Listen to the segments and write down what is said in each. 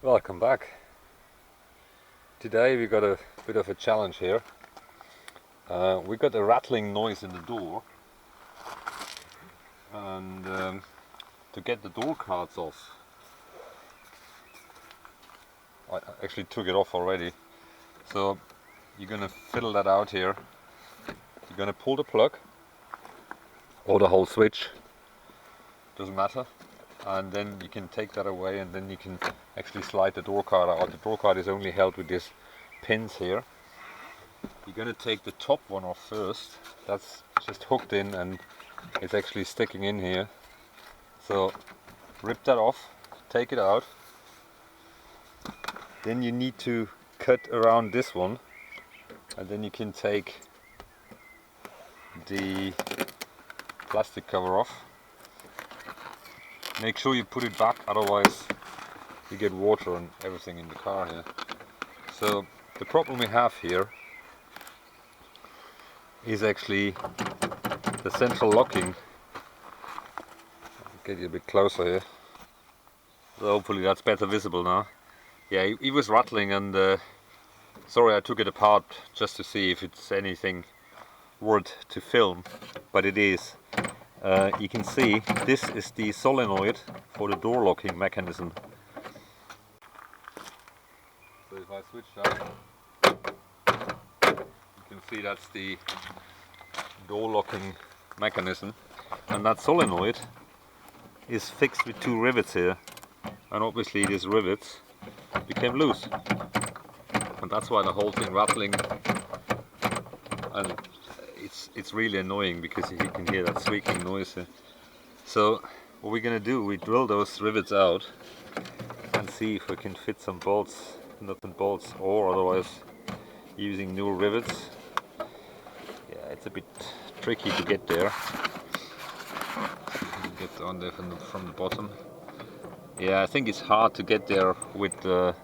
Welcome back. Today we got a bit of a challenge here. We got a rattling noise in the door, and to get the door cards off, I actually took it off already. So you're gonna fiddle that out here. You're gonna pull the plug or the whole switch, doesn't matter, and then you can take that away, and then you can actually slide the door card out. The door card is only held with these pins here. You're going to take the top one off first. That's just hooked in and it's actually sticking in here. So rip that off, take it out. Then you need to cut around this one, and then you can take the plastic cover off. Make sure you put it back, otherwise you get water and everything in the car here. So the problem we have here is actually the central locking. I'll get you a bit closer here. So hopefully that's better visible now. Yeah, he was rattling, and sorry I took it apart just to see if it's anything worth to film, but it is. You can see this is the solenoid for the door locking mechanism. So if I switch that, you can see that's the door locking mechanism, and that solenoid is fixed with two rivets here, and obviously these rivets became loose, and that's why the whole thing rattling, and it's really annoying because you can hear that squeaking noise here. So what we're gonna do, we drill those rivets out and see if we can fit some bolts, nuts and bolts, or otherwise using new rivets. Yeah, it's a bit tricky to get there. Get on there from the bottom. Yeah, I think it's hard to get there with the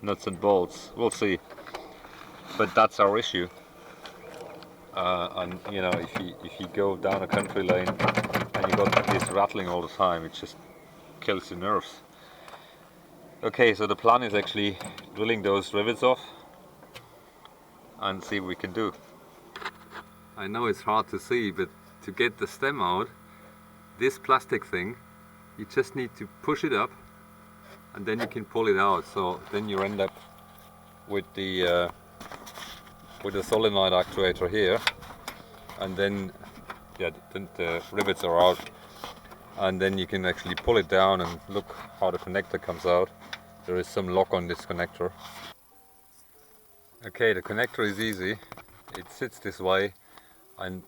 nuts and bolts. We'll see. But that's our issue. And you know, if you go down a country lane and you got this rattling all the time, it just kills your nerves. Okay, so the plan is actually drilling those rivets off and see what we can do. I know it's hard to see, but to get the stem out, this plastic thing, you just need to push it up and then you can pull it out. So then you end up with the solenoid actuator here, and then yeah, the rivets are out, and then you can actually pull it down and look how the connector comes out. There is some lock on this connector. Okay, the connector is easy. It sits this way, and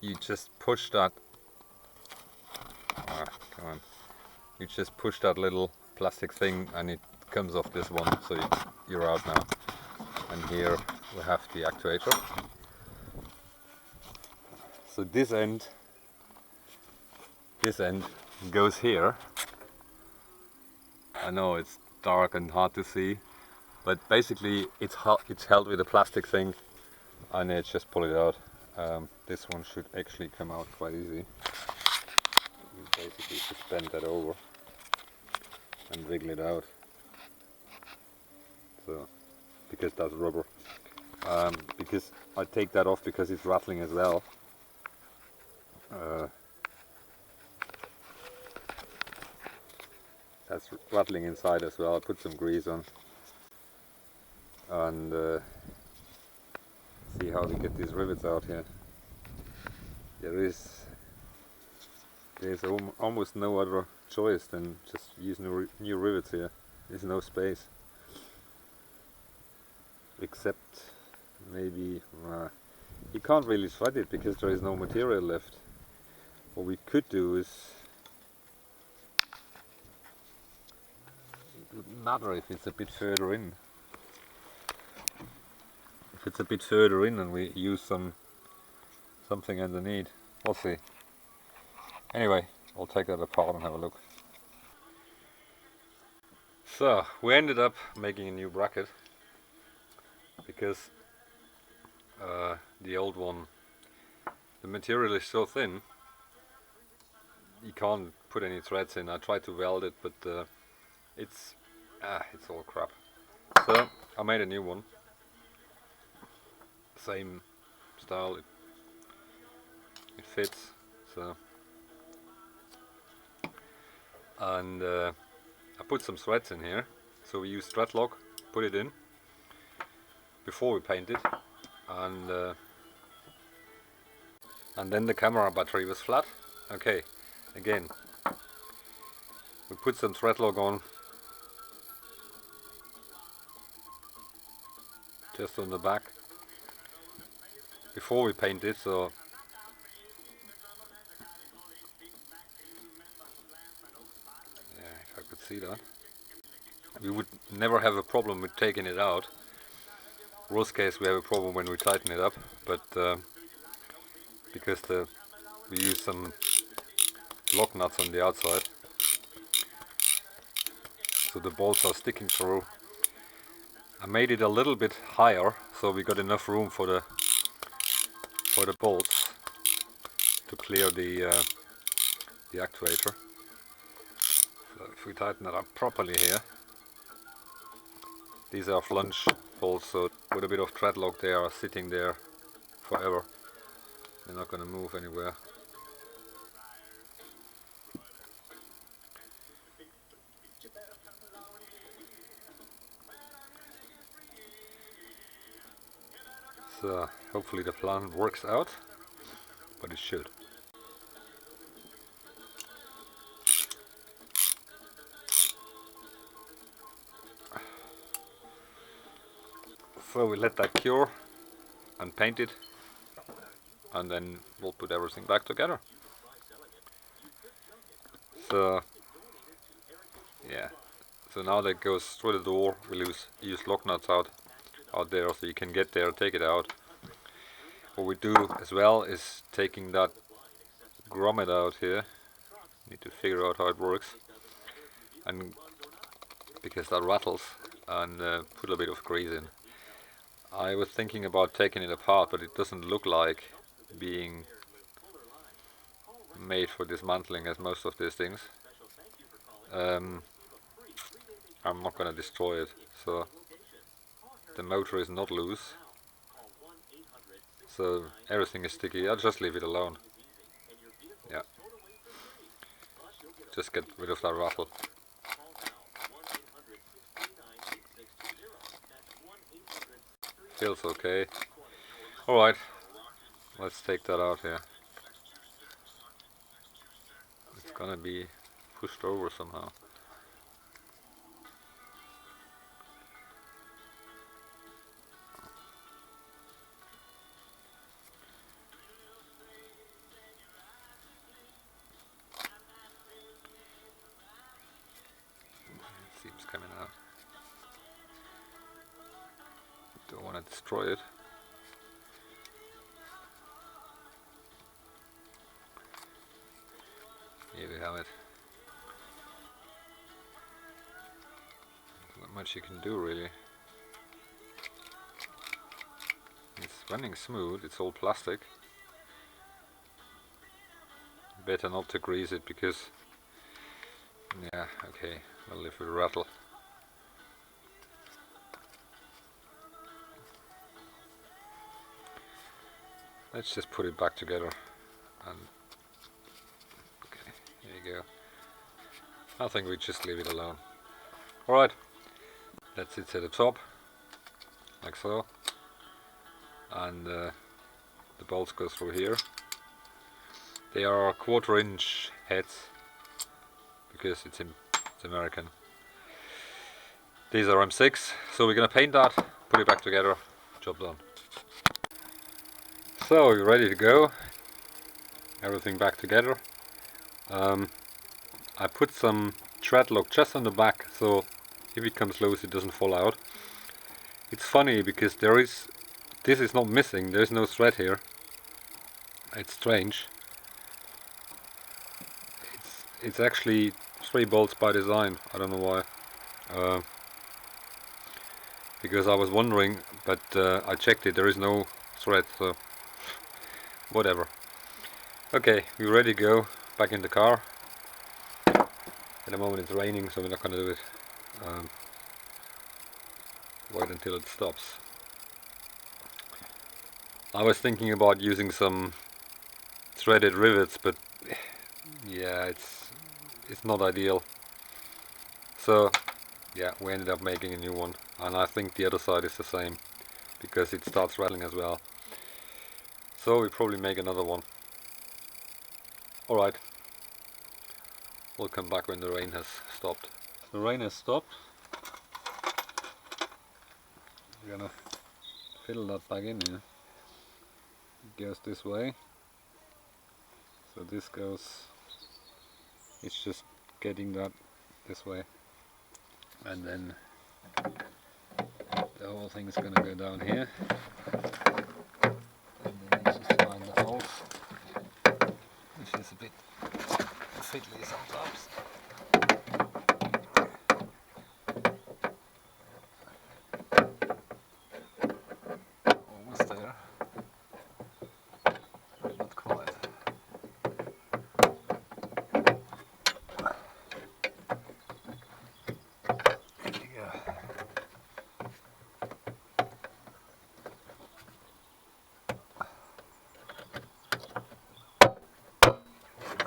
you just push that. Come on. You just push that little plastic thing and it comes off this one, so you're out now. And here we have the actuator. So this end goes here. I know it's dark and hard to see, but basically it's held with a plastic thing, and it's just pull it out. This one should actually come out quite easy. You basically just bend that over and wiggle it out. So, because that's rubber. Because I take that off because it's rattling as well. That's rattling inside as well. I put some grease on and see how we get these rivets out here. There's almost no other choice than just use new rivets here. There's no space, except maybe you can't really thread it because there is no material left. What we could do is, it wouldn't matter if it's a bit further in. If it's a bit further in and we use something underneath, we'll see. Anyway, I'll take that apart and have a look. So we ended up making a new bracket because the old one, the material is so thin you can't put any threads in. I tried to weld it, but it's It's all crap. So I made a new one. Same style. It fits. So and I put some threads in here. So we use thread lock. Put it in before we paint it, and then the camera battery was flat. Okay, again we put some thread lock on just on the back before we paint it, so yeah, if I could see that, we would never have a problem with taking it out. Worst case we have a problem when we tighten it up, but because we use some lock nuts on the outside, so the bolts are sticking through. I made it a little bit higher so we got enough room for the bolts to clear the actuator. So if we tighten it up properly here, these are flange bolts, so with a bit of thread lock they are sitting there forever. They're not going to move anywhere. So hopefully the plan works out, but it should. So we let that cure and paint it, and then we'll put everything back together. So yeah, so now that goes through the door, we'll use lock nuts out there so you can get there, take it out. What we do as well is taking that grommet out here. Need to figure out how it works, and because that rattles, and put a bit of grease in. I was thinking about taking it apart, but it doesn't look like being made for dismantling as most of these things. I'm not going to destroy it, so the motor is not loose, so everything is sticky. I'll just leave it alone. Yeah, just get rid of that rattle. Feels okay. Alright, let's take that out here. It's gonna be pushed over somehow. It seems coming out. Don't want to destroy it. Here we have it. Not much you can do really. It's running smooth, it's all plastic. Better not to grease it because, yeah, okay, well if we rattle. Let's just put it back together, and okay, there you go. I think we just leave it alone. Alright, that's it at the top, like so, and the bolts go through here. They are 1/4 inch heads because it's American. These are M6, so we're gonna paint that, put it back together, job done. So we're ready to go. Everything back together. I put some thread lock just on the back, so if it comes loose it doesn't fall out. It's funny because this is not missing, there's no thread here. It's strange. It's actually 3 bolts by design, I don't know why. Because I was wondering, but I checked it, there is no thread, so whatever. Okay, we're ready to go back in the car. At the moment it's raining, so we're not going to do it. wait until it stops. I was thinking about using some threaded rivets, but yeah, it's not ideal. So yeah, we ended up making a new one, and I think the other side is the same because it starts rattling as well. So we probably make another one. Alright, we'll come back when the rain has stopped. The rain has stopped. We're gonna fill that back in here. It goes this way. So this goes, it's just getting that this way. And then the whole thing is gonna go down here. And then you just find the holes, which is a bit fiddly sometimes. Almost there. Not quite. There you go.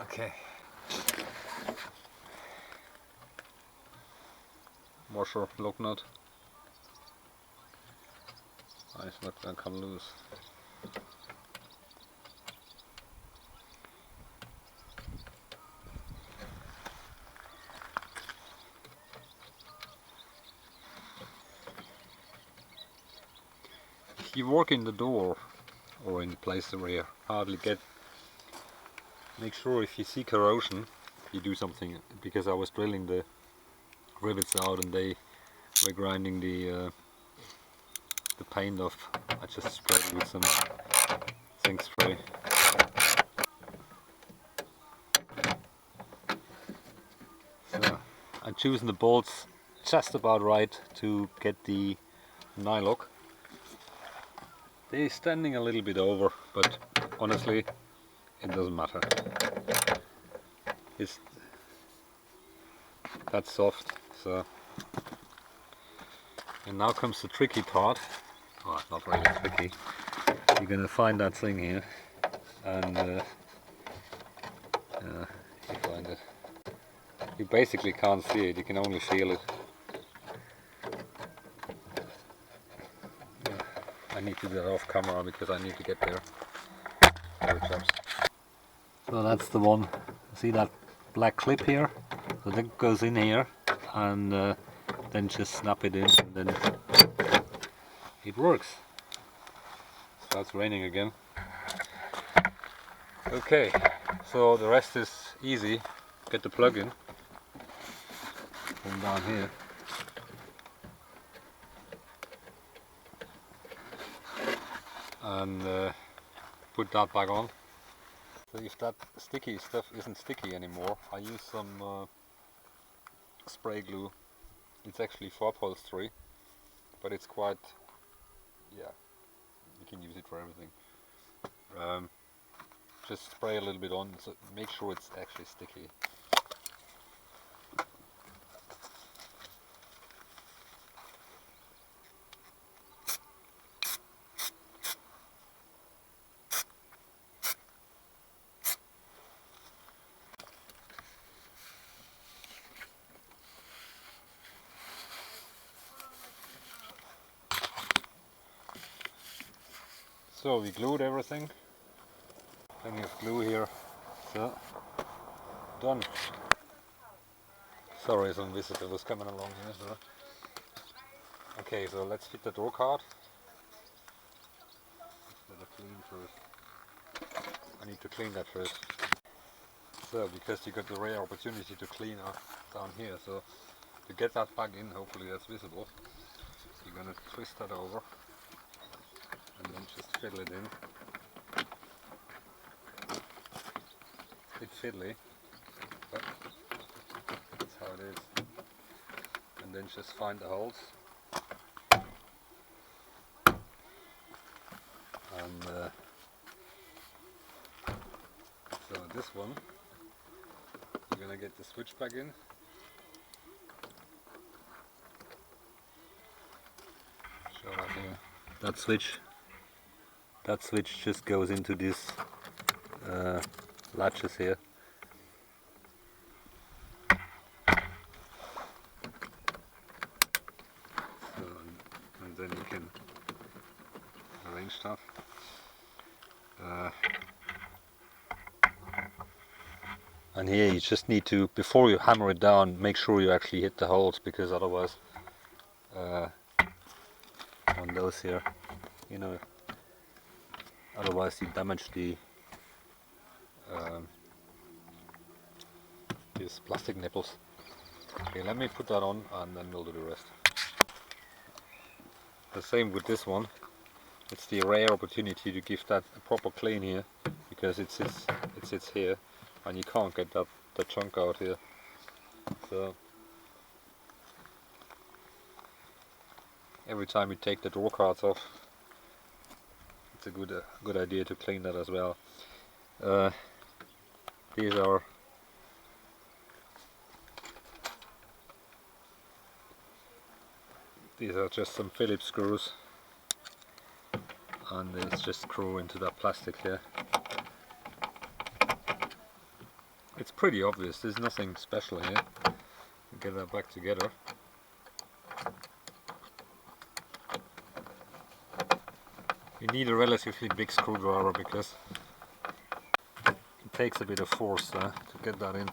Okay. Washer lock nut. It's not going to come loose. If you work in the door or in places where you hardly get, make sure if you see corrosion, you do something, because I was drilling the rivets out and they were grinding the paint off. I just sprayed it with some zinc spray. So I'm choosing the bolts just about right to get the nylock. They're standing a little bit over, but honestly it doesn't matter. It's that soft. So, and now comes the tricky part. Oh, not really tricky. You're gonna find that thing here, and you find it. You basically can't see it. You can only feel it. Yeah, I need to do that off camera because I need to get there. So that's the one. See that black clip here? So that goes in here, and then just snap it in, and then it works. Starts raining again. Okay, so the rest is easy. Get the plug in from down here. And put that back on. So if that sticky stuff isn't sticky anymore, I use some spray glue. It's actually 4-upholstery, but it's quite, yeah, you can use it for everything. Just spray a little bit on, so make sure it's actually sticky. So we glued everything. Plenty of glue here. So done. Sorry, some visitor was coming along here. So. Okay, so let's fit the door card. Better clean first. I need to clean that first. So because you got the rare opportunity to clean up down here. So to get that back in, hopefully that's visible. You're gonna twist that over and then just fiddle it in. A bit fiddly, but that's how it is. And then just find the holes. And so this one, you're gonna get the switch back in. that switch just goes into these latches here. So, and then you can arrange stuff. And here you just need to, before you hammer it down, make sure you actually hit the holes, because otherwise on those here, you know, otherwise you damage the these plastic nipples. Okay, let me put that on and then we'll do the rest. The same with this one. It's the rare opportunity to give that a proper clean here, because it sits here and you can't get that chunk out here. So every time you take the door cards off, it's a good idea to clean that as well. These are just some Phillips screws, and it's just screw into that plastic here. It's pretty obvious, there's nothing special here. Get that back together. You need a relatively big screwdriver because it takes a bit of force to get that in.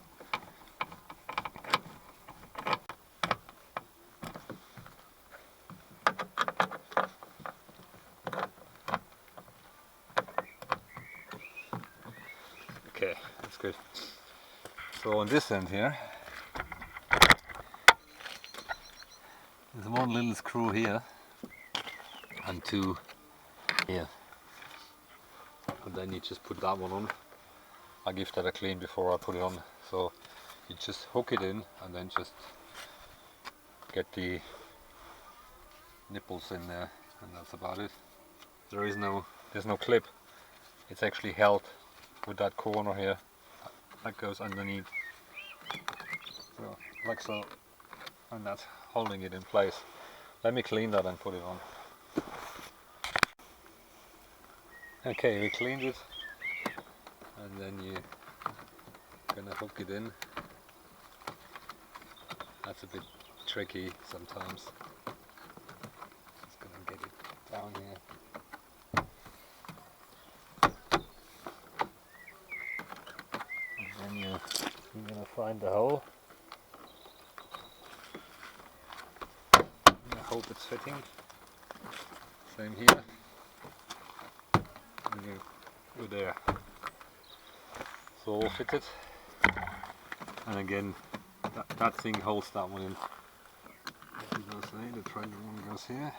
Okay, that's good. So on this end here, there's one little screw here and two here, and then you just put that one on. I give that a clean before I put it on. So you just hook it in and then just get the nipples in there, and that's about it. There's no clip. It's actually held with that corner here that goes underneath, so like so, and that's holding it in place. Let me clean that and put it on. Okay, we cleaned it, and then you're gonna hook it in. That's a bit tricky sometimes. Just gonna get it down here. And then you're gonna find the hole. I hope it's fitting. Same here. And you go there. So all fitted. And again, that thing holds that one in. It goes there, the thread one goes here.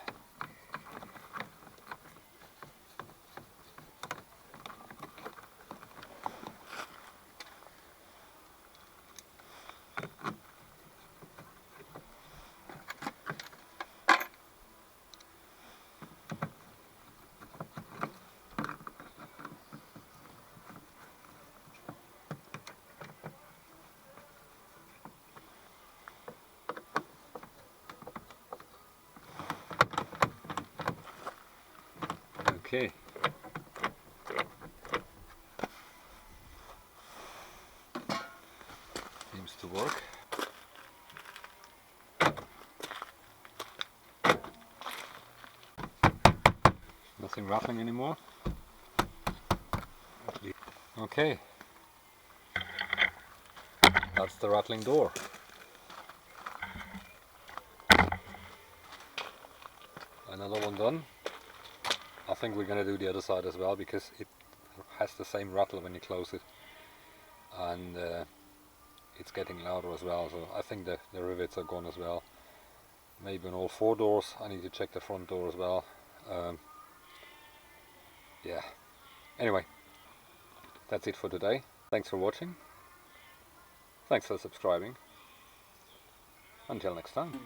Okay. Seems to work. Nothing rattling anymore. Okay. That's the rattling door. Another one done. I think we're going to do the other side as well, because it has the same rattle when you close it, and it's getting louder as well, so I think the rivets are gone as well. Maybe on all four doors. I need to check the front door as well. Yeah, anyway, that's it for today. Thanks for watching, thanks for subscribing, until next time.